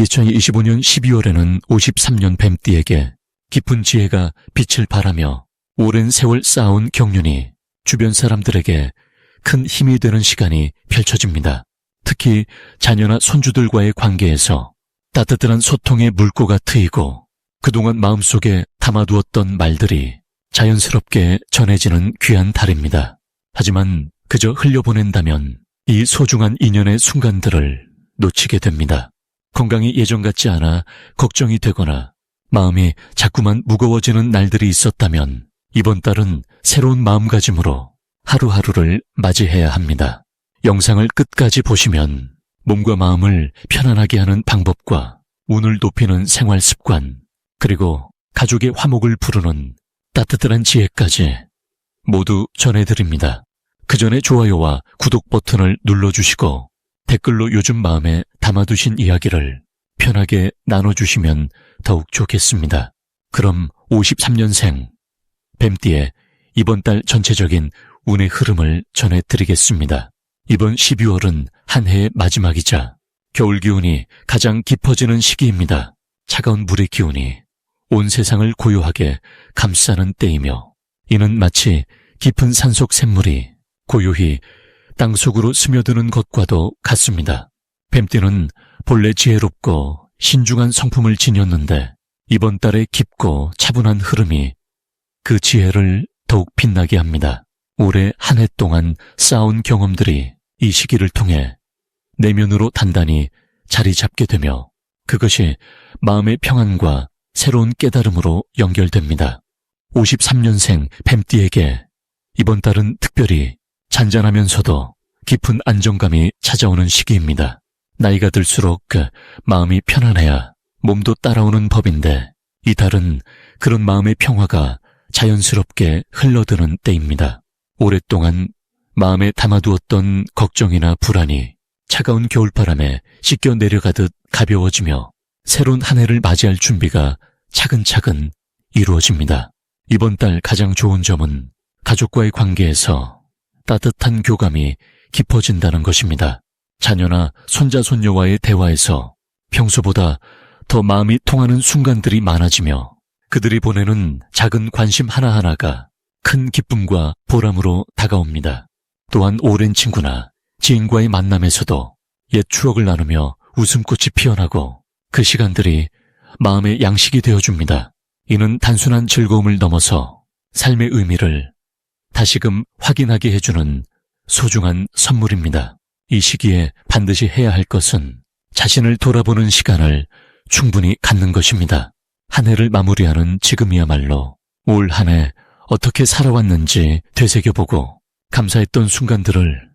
2025년 12월에는 53년 뱀띠에게 깊은 지혜가 빛을 발하며 오랜 세월 쌓아온 경륜이 주변 사람들에게 큰 힘이 되는 시간이 펼쳐집니다. 특히 자녀나 손주들과의 관계에서 따뜻한 소통의 물꼬가 트이고 그동안 마음속에 담아두었던 말들이 자연스럽게 전해지는 귀한 달입니다. 하지만 그저 흘려보낸다면 이 소중한 인연의 순간들을 놓치게 됩니다. 건강이 예전 같지 않아 걱정이 되거나 마음이 자꾸만 무거워지는 날들이 있었다면 이번 달은 새로운 마음가짐으로 하루하루를 맞이해야 합니다. 영상을 끝까지 보시면 몸과 마음을 편안하게 하는 방법과 운을 높이는 생활 습관, 그리고 가족의 화목을 부르는 따뜻한 지혜까지 모두 전해드립니다. 그 전에 좋아요와 구독 버튼을 눌러주시고 댓글로 요즘 마음에 담아두신 이야기를 편하게 나눠주시면 더욱 좋겠습니다. 그럼 53년생 뱀띠의 이번 달 전체적인 운의 흐름을 전해드리겠습니다. 이번 12월은 한 해의 마지막이자 겨울 기운이 가장 깊어지는 시기입니다. 차가운 물의 기운이 온 세상을 고요하게 감싸는 때이며 이는 마치 깊은 산속 샘물이 고요히 땅속으로 스며드는 것과도 같습니다. 뱀띠는 본래 지혜롭고 신중한 성품을 지녔는데 이번 달의 깊고 차분한 흐름이 그 지혜를 더욱 빛나게 합니다. 올해 한 해 동안 쌓아온 경험들이 이 시기를 통해 내면으로 단단히 자리 잡게 되며 그것이 마음의 평안과 새로운 깨달음으로 연결됩니다. 53년생 뱀띠에게 이번 달은 특별히 잔잔하면서도 깊은 안정감이 찾아오는 시기입니다. 나이가 들수록 마음이 편안해야 몸도 따라오는 법인데 이 달은 그런 마음의 평화가 자연스럽게 흘러드는 때입니다. 오랫동안 마음에 담아두었던 걱정이나 불안이 차가운 겨울바람에 씻겨 내려가듯 가벼워지며 새로운 한 해를 맞이할 준비가 차근차근 이루어집니다. 이번 달 가장 좋은 점은 가족과의 관계에서 따뜻한 교감이 깊어진다는 것입니다. 자녀나 손자 손녀와의 대화에서 평소보다 더 마음이 통하는 순간들이 많아지며 그들이 보내는 작은 관심 하나하나가 큰 기쁨과 보람으로 다가옵니다. 또한 오랜 친구나 지인과의 만남에서도 옛 추억을 나누며 웃음꽃이 피어나고 그 시간들이 마음의 양식이 되어줍니다. 이는 단순한 즐거움을 넘어서 삶의 의미를 다시금 확인하게 해주는 소중한 선물입니다. 이 시기에 반드시 해야 할 것은 자신을 돌아보는 시간을 충분히 갖는 것입니다. 한 해를 마무리하는 지금이야말로 올 한 해 어떻게 살아왔는지 되새겨보고 감사했던 순간들을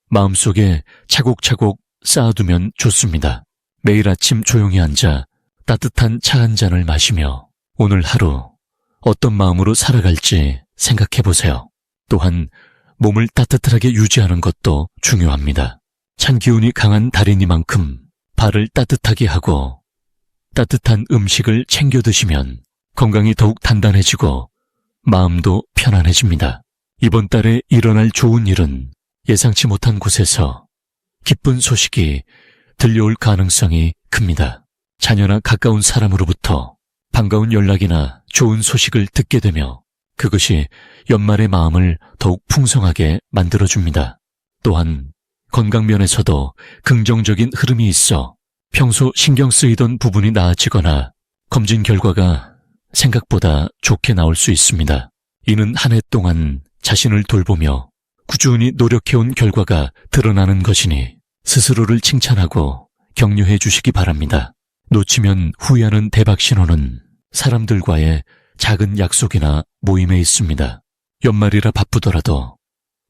마음속에 차곡차곡 쌓아두면 좋습니다. 매일 아침 조용히 앉아 따뜻한 차 한 잔을 마시며 오늘 하루 어떤 마음으로 살아갈지 생각해보세요. 또한 몸을 따뜻하게 유지하는 것도 중요합니다. 찬 기운이 강한 달이니만큼 발을 따뜻하게 하고 따뜻한 음식을 챙겨 드시면 건강이 더욱 단단해지고 마음도 편안해집니다. 이번 달에 일어날 좋은 일은 예상치 못한 곳에서 기쁜 소식이 들려올 가능성이 큽니다. 자녀나 가까운 사람으로부터 반가운 연락이나 좋은 소식을 듣게 되며 그것이 연말의 마음을 더욱 풍성하게 만들어줍니다. 또한 건강면에서도 긍정적인 흐름이 있어 평소 신경 쓰이던 부분이 나아지거나 검진 결과가 생각보다 좋게 나올 수 있습니다. 이는 한 해 동안 자신을 돌보며 꾸준히 노력해온 결과가 드러나는 것이니 스스로를 칭찬하고 격려해 주시기 바랍니다. 놓치면 후회하는 대박 신호는 사람들과의 작은 약속이나 모임에 있습니다. 연말이라 바쁘더라도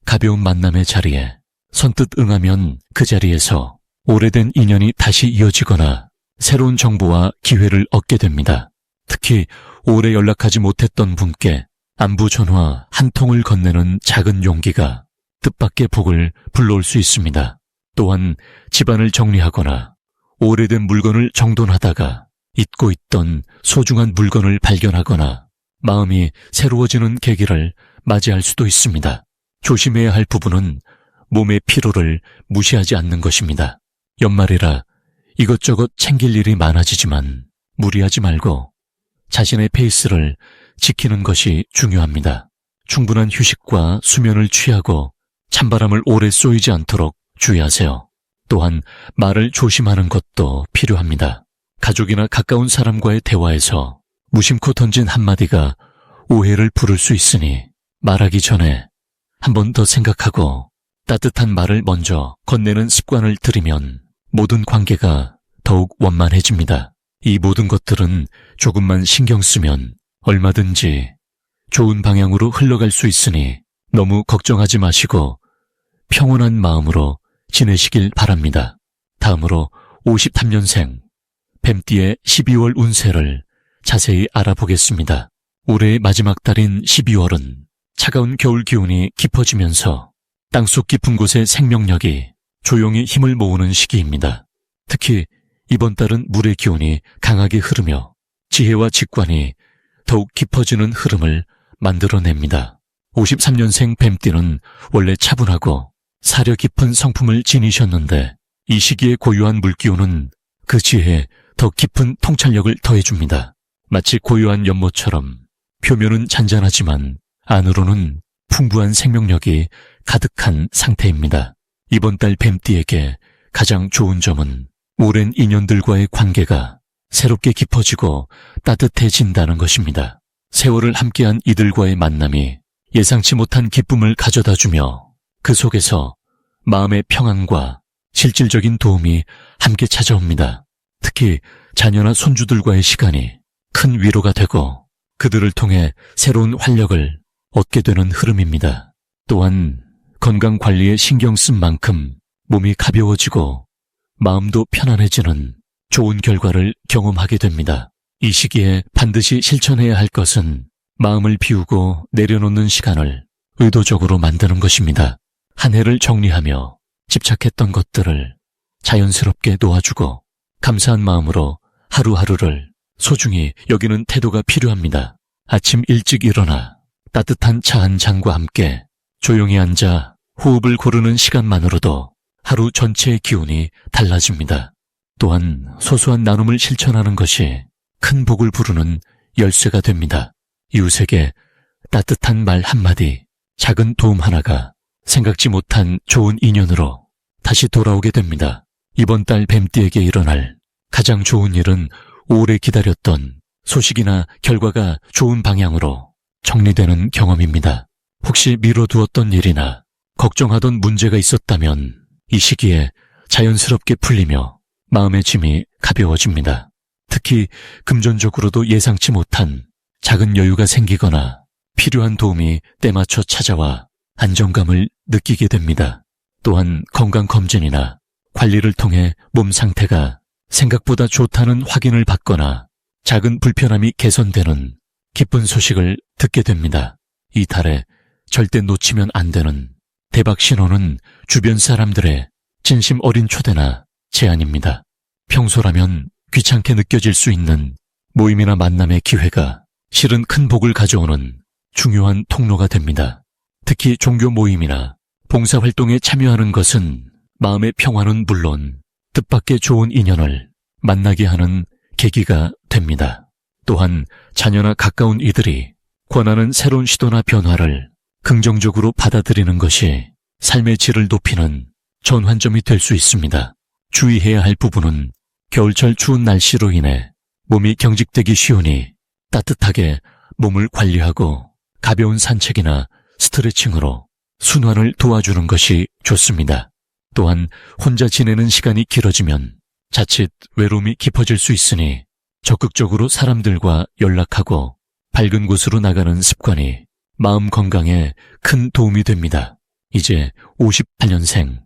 가벼운 만남의 자리에 선뜻 응하면 그 자리에서 오래된 인연이 다시 이어지거나 새로운 정보와 기회를 얻게 됩니다. 특히 오래 연락하지 못했던 분께 안부 전화 한 통을 건네는 작은 용기가 뜻밖의 복을 불러올 수 있습니다. 또한 집안을 정리하거나 오래된 물건을 정돈하다가 잊고 있던 소중한 물건을 발견하거나 마음이 새로워지는 계기를 맞이할 수도 있습니다. 조심해야 할 부분은 몸의 피로를 무시하지 않는 것입니다. 연말이라 이것저것 챙길 일이 많아지지만 무리하지 말고 자신의 페이스를 지키는 것이 중요합니다. 충분한 휴식과 수면을 취하고 찬바람을 오래 쏘이지 않도록 주의하세요. 또한 말을 조심하는 것도 필요합니다. 가족이나 가까운 사람과의 대화에서 무심코 던진 한마디가 오해를 부를 수 있으니 말하기 전에 한 번 더 생각하고 따뜻한 말을 먼저 건네는 습관을 들이면 모든 관계가 더욱 원만해집니다. 이 모든 것들은 조금만 신경 쓰면 얼마든지 좋은 방향으로 흘러갈 수 있으니 너무 걱정하지 마시고 평온한 마음으로 지내시길 바랍니다. 다음으로 53년생 뱀띠의 12월 운세를 자세히 알아보겠습니다. 올해의 마지막 달인 12월은 차가운 겨울 기운이 깊어지면서 땅속 깊은 곳의 생명력이 조용히 힘을 모으는 시기입니다. 특히 이번 달은 물의 기운이 강하게 흐르며 지혜와 직관이 더욱 깊어지는 흐름을 만들어냅니다. 53년생 뱀띠는 원래 차분하고 사려 깊은 성품을 지니셨는데 이 시기에 고유한 물기운은 그 지혜에 더 깊은 통찰력을 더해줍니다. 마치 고요한 연못처럼 표면은 잔잔하지만 안으로는 풍부한 생명력이 가득한 상태입니다. 이번 달 뱀띠에게 가장 좋은 점은 오랜 인연들과의 관계가 새롭게 깊어지고 따뜻해진다는 것입니다. 세월을 함께한 이들과의 만남이 예상치 못한 기쁨을 가져다주며 그 속에서 마음의 평안과 실질적인 도움이 함께 찾아옵니다. 특히 자녀나 손주들과의 시간이 큰 위로가 되고 그들을 통해 새로운 활력을 얻게 되는 흐름입니다. 또한 건강관리에 신경 쓴 만큼 몸이 가벼워지고 마음도 편안해지는 좋은 결과를 경험하게 됩니다. 이 시기에 반드시 실천해야 할 것은 마음을 비우고 내려놓는 시간을 의도적으로 만드는 것입니다. 한 해를 정리하며 집착했던 것들을 자연스럽게 놓아주고 감사한 마음으로 하루하루를 소중히 여기는 태도가 필요합니다. 아침 일찍 일어나 따뜻한 차 한 잔과 함께 조용히 앉아 호흡을 고르는 시간만으로도 하루 전체의 기운이 달라집니다. 또한 소소한 나눔을 실천하는 것이 큰 복을 부르는 열쇠가 됩니다. 이웃에게 따뜻한 말 한마디, 작은 도움 하나가 생각지 못한 좋은 인연으로 다시 돌아오게 됩니다. 이번 달 뱀띠에게 일어날 가장 좋은 일은 오래 기다렸던 소식이나 결과가 좋은 방향으로 정리되는 경험입니다. 혹시 미뤄두었던 일이나 걱정하던 문제가 있었다면 이 시기에 자연스럽게 풀리며 마음의 짐이 가벼워집니다. 특히 금전적으로도 예상치 못한 작은 여유가 생기거나 필요한 도움이 때맞춰 찾아와 안정감을 느끼게 됩니다. 또한 건강검진이나 관리를 통해 몸 상태가 생각보다 좋다는 확인을 받거나 작은 불편함이 개선되는 기쁜 소식을 듣게 됩니다. 이 달에 절대 놓치면 안 되는 대박 신호는 주변 사람들의 진심 어린 초대나 제안입니다. 평소라면 귀찮게 느껴질 수 있는 모임이나 만남의 기회가 실은 큰 복을 가져오는 중요한 통로가 됩니다. 특히 종교 모임이나 봉사활동에 참여하는 것은 마음의 평화는 물론 뜻밖의 좋은 인연을 만나게 하는 계기가 됩니다. 또한 자녀나 가까운 이들이 권하는 새로운 시도나 변화를 긍정적으로 받아들이는 것이 삶의 질을 높이는 전환점이 될 수 있습니다. 주의해야 할 부분은 겨울철 추운 날씨로 인해 몸이 경직되기 쉬우니 따뜻하게 몸을 관리하고 가벼운 산책이나 스트레칭으로 순환을 도와주는 것이 좋습니다. 또한 혼자 지내는 시간이 길어지면 자칫 외로움이 깊어질 수 있으니 적극적으로 사람들과 연락하고 밝은 곳으로 나가는 습관이 마음 건강에 큰 도움이 됩니다. 이제 58년생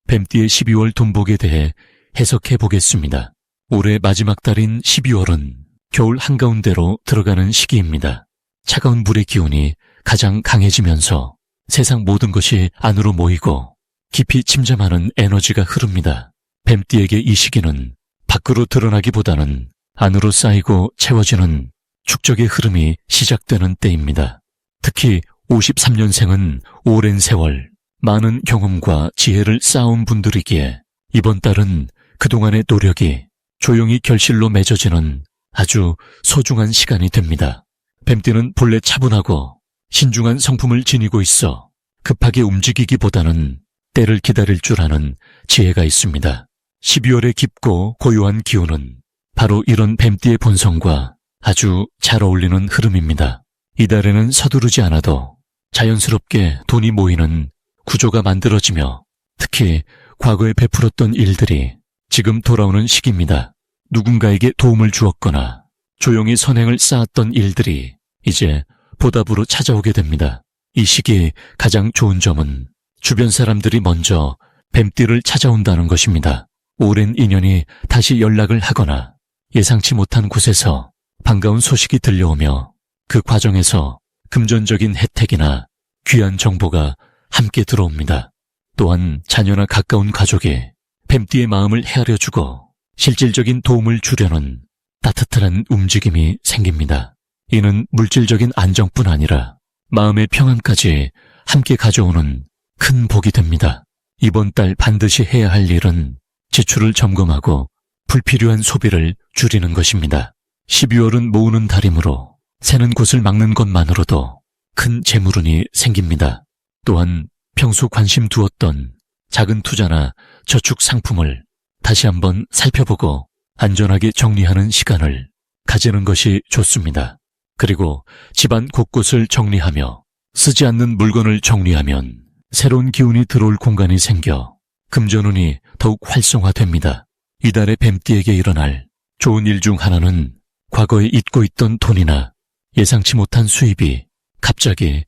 뱀띠의 12월 돈복에 대해 해석해 보겠습니다. 올해 마지막 달인 12월은 겨울 한가운데로 들어가는 시기입니다. 차가운 물의 기운이 가장 강해지면서 세상 모든 것이 안으로 모이고 깊이 침잠하는 에너지가 흐릅니다. 뱀띠에게 이 시기는 밖으로 드러나기보다는 안으로 쌓이고 채워지는 축적의 흐름이 시작되는 때입니다. 특히 53년생은 오랜 세월 많은 경험과 지혜를 쌓아온 분들이기에 이번 달은 그동안의 노력이 조용히 결실로 맺어지는 아주 소중한 시간이 됩니다. 뱀띠는 본래 차분하고 신중한 성품을 지니고 있어 급하게 움직이기보다는 때를 기다릴 줄 아는 지혜가 있습니다. 12월의 깊고 고요한 기운은 바로 이런 뱀띠의 본성과 아주 잘 어울리는 흐름입니다. 이달에는 서두르지 않아도 자연스럽게 돈이 모이는 구조가 만들어지며 특히 과거에 베풀었던 일들이 지금 돌아오는 시기입니다. 누군가에게 도움을 주었거나 조용히 선행을 쌓았던 일들이 이제 보답으로 찾아오게 됩니다. 이 시기 가장 좋은 점은 주변 사람들이 먼저 뱀띠를 찾아온다는 것입니다. 오랜 인연이 다시 연락을 하거나 예상치 못한 곳에서 반가운 소식이 들려오며 그 과정에서 금전적인 혜택이나 귀한 정보가 함께 들어옵니다. 또한 자녀나 가까운 가족이 뱀띠의 마음을 헤아려주고 실질적인 도움을 주려는 따뜻한 움직임이 생깁니다. 이는 물질적인 안정뿐 아니라 마음의 평안까지 함께 가져오는 큰 복이 됩니다. 이번 달 반드시 해야 할 일은 지출을 점검하고 불필요한 소비를 줄이는 것입니다. 12월은 모으는 달이므로 새는 곳을 막는 것만으로도 큰 재물운이 생깁니다. 또한 평소 관심 두었던 작은 투자나 저축 상품을 다시 한번 살펴보고 안전하게 정리하는 시간을 가지는 것이 좋습니다. 그리고 집안 곳곳을 정리하며 쓰지 않는 물건을 정리하면 새로운 기운이 들어올 공간이 생겨 금전운이 더욱 활성화됩니다. 이달의 뱀띠에게 일어날 좋은 일 중 하나는 과거에 잊고 있던 돈이나 예상치 못한 수입이 갑자기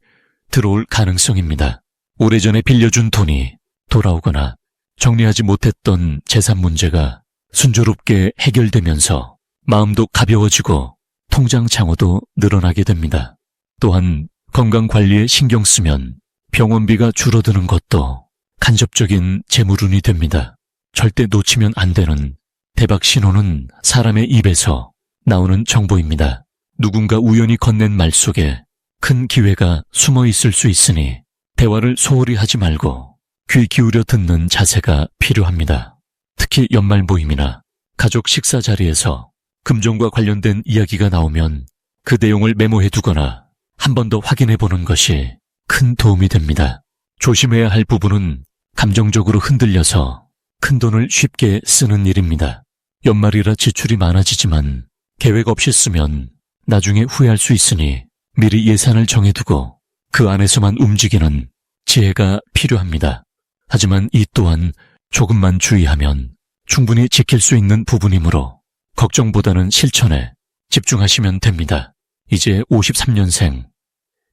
들어올 가능성입니다. 오래전에 빌려준 돈이 돌아오거나 정리하지 못했던 재산 문제가 순조롭게 해결되면서 마음도 가벼워지고 통장 잔고도 늘어나게 됩니다. 또한 건강관리에 신경 쓰면 병원비가 줄어드는 것도 간접적인 재물운이 됩니다. 절대 놓치면 안 되는 대박 신호는 사람의 입에서 나오는 정보입니다. 누군가 우연히 건넨 말 속에 큰 기회가 숨어 있을 수 있으니 대화를 소홀히 하지 말고 귀 기울여 듣는 자세가 필요합니다. 특히 연말 모임이나 가족 식사 자리에서 금전과 관련된 이야기가 나오면 그 내용을 메모해 두거나 한 번 더 확인해 보는 것이 큰 도움이 됩니다. 조심해야 할 부분은 감정적으로 흔들려서 큰돈을 쉽게 쓰는 일입니다. 연말이라 지출이 많아지지만 계획 없이 쓰면 나중에 후회할 수 있으니 미리 예산을 정해두고 그 안에서만 움직이는 지혜가 필요합니다. 하지만 이 또한 조금만 주의하면 충분히 지킬 수 있는 부분이므로 걱정보다는 실천에 집중하시면 됩니다. 이제 53년생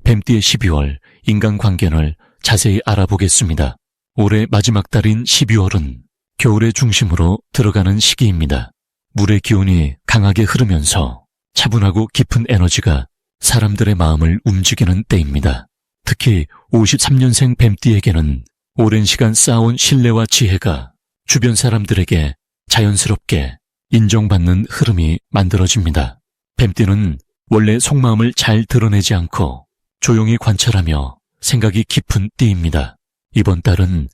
뱀띠의 12월 인간관계를 자세히 알아보겠습니다. 올해 마지막 달인 12월은 겨울의 중심으로 들어가는 시기입니다. 물의 기운이 강하게 흐르면서 차분하고 깊은 에너지가 사람들의 마음을 움직이는 때입니다. 특히 53년생 뱀띠에게는 오랜 시간 쌓아온 신뢰와 지혜가 주변 사람들에게 자연스럽게 인정받는 흐름이 만들어집니다. 뱀띠는 원래 속마음을 잘 드러내지 않고 조용히 관찰하며 생각이 깊은 띠입니다. 이번 달은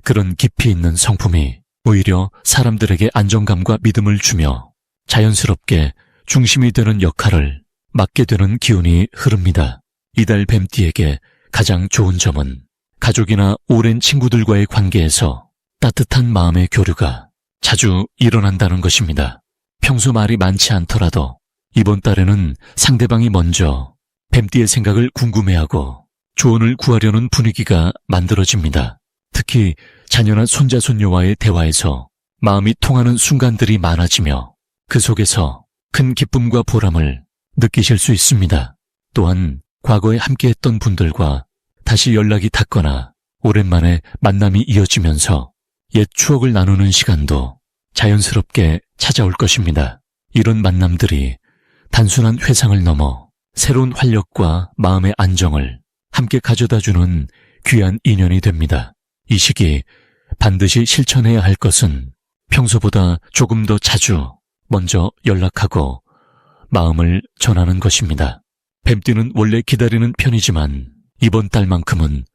그런 깊이 있는 성품이 오히려 사람들에게 안정감과 믿음을 주며 자연스럽게 중심이 되는 역할을 맡게 되는 기운이 흐릅니다. 이달 뱀띠에게 가장 좋은 점은 가족이나 오랜 친구들과의 관계에서 따뜻한 마음의 교류가 자주 일어난다는 것입니다. 평소 말이 많지 않더라도 이번 달에는 상대방이 먼저 뱀띠의 생각을 궁금해하고 조언을 구하려는 분위기가 만들어집니다. 특히 자녀나 손자 손녀와의 대화에서 마음이 통하는 순간들이 많아지며 그 속에서 큰 기쁨과 보람을 느끼실 수 있습니다. 또한 과거에 함께했던 분들과 다시 연락이 닿거나 오랜만에 만남이 이어지면서 옛 추억을 나누는 시간도 자연스럽게 찾아올 것입니다. 이런 만남들이 단순한 회상을 넘어 새로운 활력과 마음의 안정을 함께 가져다주는 귀한 인연이 됩니다. 이 시기 반드시 실천해야 할 것은 평소보다 조금 더 자주 먼저 연락하고 마음을 전하는 것입니다. 뱀띠는 원래 기다리는 편이지만 이번 달만큼은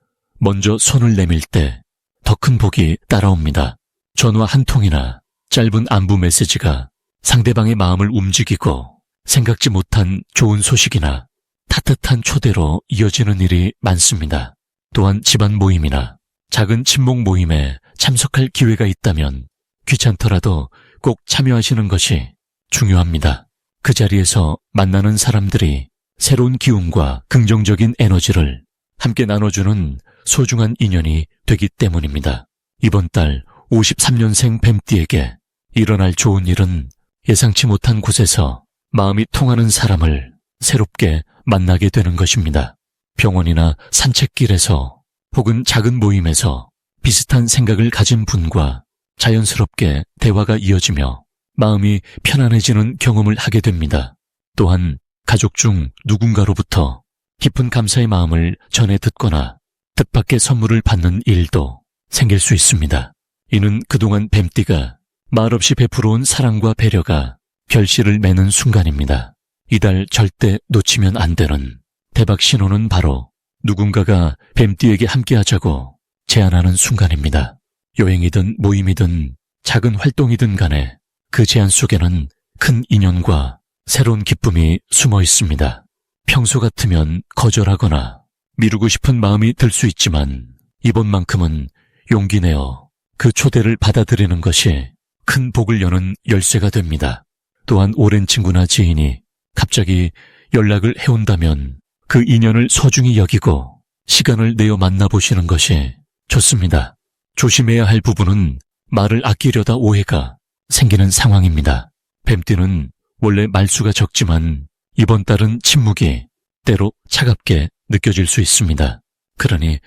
먼저 손을 내밀 때 더 큰 복이 따라옵니다. 전화 한 통이나 짧은 안부 메시지가 상대방의 마음을 움직이고 생각지 못한 좋은 소식이나 따뜻한 초대로 이어지는 일이 많습니다. 또한 집안 모임이나 작은 친목 모임에 참석할 기회가 있다면 귀찮더라도 꼭 참여하시는 것이 중요합니다. 그 자리에서 만나는 사람들이 새로운 기운과 긍정적인 에너지를 함께 나눠주는 소중한 인연이 되기 때문입니다. 이번 달 53년생 뱀띠에게 일어날 좋은 일은 예상치 못한 곳에서 마음이 통하는 사람을 새롭게 만나게 되는 것입니다. 병원이나 산책길에서 혹은 작은 모임에서 비슷한 생각을 가진 분과 자연스럽게 대화가 이어지며 마음이 편안해지는 경험을 하게 됩니다. 또한 가족 중 누군가로부터 깊은 감사의 마음을 전해 듣거나 뜻밖의 선물을 받는 일도 생길 수 있습니다. 이는 그동안 뱀띠가 말없이 베풀어온 사랑과 배려가 결실을 맺는 순간입니다. 이달 절대 놓치면 안 되는 대박 신호는 바로 누군가가 뱀띠에게 함께하자고 제안하는 순간입니다. 여행이든 모임이든 작은 활동이든 간에 그 제안 속에는 큰 인연과 새로운 기쁨이 숨어 있습니다. 평소 같으면 거절하거나 미루고 싶은 마음이 들 수 있지만 이번만큼은 용기 내어 그 초대를 받아들이는 것이 큰 복을 여는 열쇠가 됩니다. 또한 오랜 친구나 지인이 갑자기 연락을 해온다면 그 인연을 소중히 여기고 시간을 내어 만나보시는 것이 좋습니다. 조심해야 할 부분은 말을 아끼려다 오해가 생기는 상황입니다. 뱀띠는 원래 말수가 적지만 이번 달은 침묵이 때로 차갑게 느껴질 수 있습니다. 그러니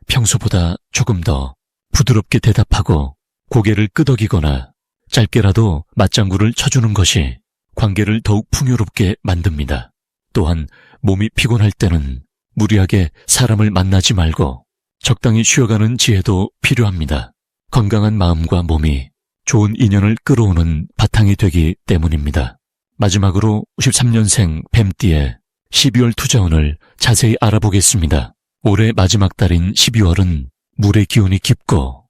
평소보다 조금 더 부드럽게 대답하고 고개를 끄덕이거나 짧게라도 맞장구를 쳐주는 것이 관계를 더욱 풍요롭게 만듭니다. 또한 몸이 피곤할 때는 무리하게 사람을 만나지 말고 적당히 쉬어가는 지혜도 필요합니다. 건강한 마음과 몸이 좋은 인연을 끌어오는 바탕이 되기 때문입니다. 마지막으로 53년생 뱀띠의 12월 투자운을 자세히 알아보겠습니다. 올해 마지막 달인 12월은 물의 기운이 깊고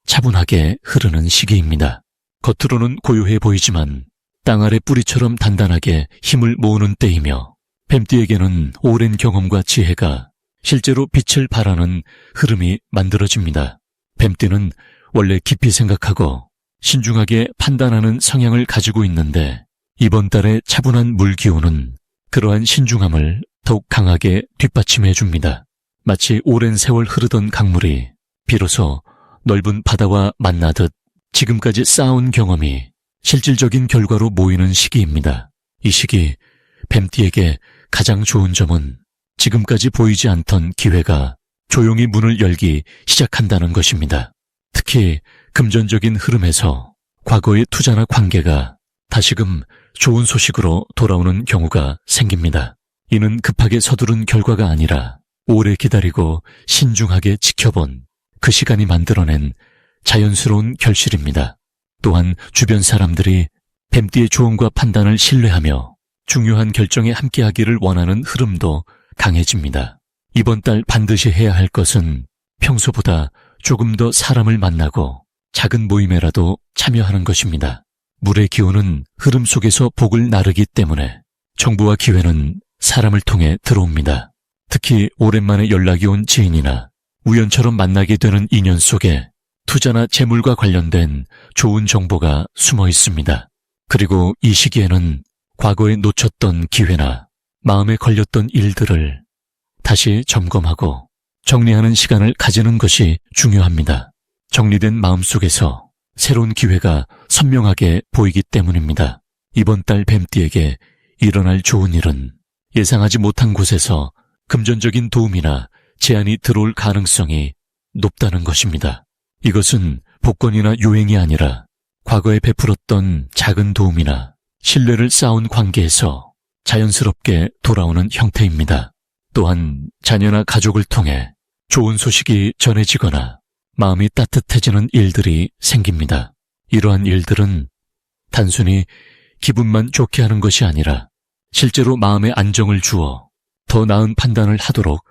차분하게 흐르는 시기입니다. 겉으로는 고요해 보이지만 땅 아래 뿌리처럼 단단하게 힘을 모으는 때이며 뱀띠에게는 오랜 경험과 지혜가 실제로 빛을 발하는 흐름이 만들어집니다. 뱀띠는 원래 깊이 생각하고 신중하게 판단하는 성향을 가지고 있는데 이번 달의 차분한 물 기운은 그러한 신중함을 더욱 강하게 뒷받침해 줍니다. 마치 오랜 세월 흐르던 강물이 비로소 넓은 바다와 만나듯 지금까지 쌓아온 경험이 실질적인 결과로 모이는 시기입니다. 이 시기 뱀띠에게 가장 좋은 점은 지금까지 보이지 않던 기회가 조용히 문을 열기 시작한다는 것입니다. 특히 금전적인 흐름에서 과거의 투자나 관계가 다시금 좋은 소식으로 돌아오는 경우가 생깁니다. 이는 급하게 서두른 결과가 아니라 오래 기다리고 신중하게 지켜본 그 시간이 만들어낸 자연스러운 결실입니다. 또한 주변 사람들이 뱀띠의 조언과 판단을 신뢰하며 중요한 결정에 함께하기를 원하는 흐름도 강해집니다. 이번 달 반드시 해야 할 것은 평소보다 조금 더 사람을 만나고 작은 모임에라도 참여하는 것입니다. 물의 기운은 흐름 속에서 복을 나르기 때문에 정보와 기회는 사람을 통해 들어옵니다. 특히 오랜만에 연락이 온 지인이나 우연처럼 만나게 되는 인연 속에 투자나 재물과 관련된 좋은 정보가 숨어 있습니다. 그리고 이 시기에는 과거에 놓쳤던 기회나 마음에 걸렸던 일들을 다시 점검하고 정리하는 시간을 가지는 것이 중요합니다. 정리된 마음속에서 새로운 기회가 선명하게 보이기 때문입니다. 이번 달 뱀띠에게 일어날 좋은 일은 예상하지 못한 곳에서 금전적인 도움이나 제안이 들어올 가능성이 높다는 것입니다. 이것은 복권이나 요행이 아니라 과거에 베풀었던 작은 도움이나 신뢰를 쌓은 관계에서 자연스럽게 돌아오는 형태입니다. 또한 자녀나 가족을 통해 좋은 소식이 전해지거나 마음이 따뜻해지는 일들이 생깁니다. 이러한 일들은 단순히 기분만 좋게 하는 것이 아니라 실제로 마음에 안정을 주어 더 나은 판단을 하도록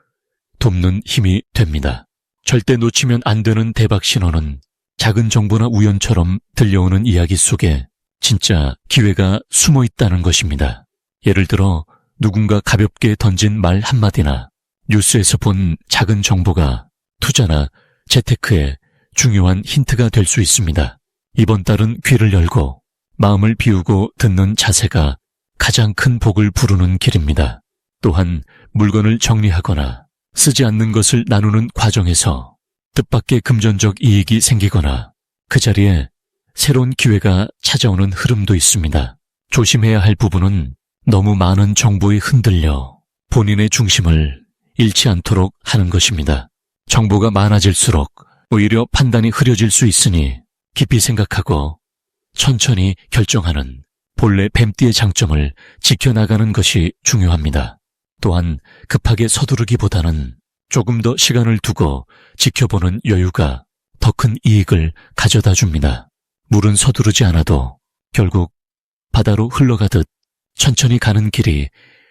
돕는 힘이 됩니다. 절대 놓치면 안 되는 대박 신호는 작은 정보나 우연처럼 들려오는 이야기 속에 진짜 기회가 숨어 있다는 것입니다. 예를 들어 누군가 가볍게 던진 말 한마디나 뉴스에서 본 작은 정보가 투자나 재테크에 중요한 힌트가 될 수 있습니다. 이번 달은 귀를 열고 마음을 비우고 듣는 자세가 가장 큰 복을 부르는 길입니다. 또한 물건을 정리하거나 쓰지 않는 것을 나누는 과정에서 뜻밖의 금전적 이익이 생기거나 그 자리에 새로운 기회가 찾아오는 흐름도 있습니다. 조심해야 할 부분은 너무 많은 정보에 흔들려 본인의 중심을 잃지 않도록 하는 것입니다. 정보가 많아질수록 오히려 판단이 흐려질 수 있으니 깊이 생각하고 천천히 결정하는 본래 뱀띠의 장점을 지켜나가는 것이 중요합니다. 또한 급하게 서두르기보다는 조금 더 시간을 두고 지켜보는 여유가 더 큰 이익을 가져다 줍니다. 물은 서두르지 않아도 결국 바다로 흘러가듯 천천히 가는 길이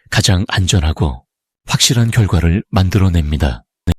가장 안전하고 확실한 결과를 만들어냅니다.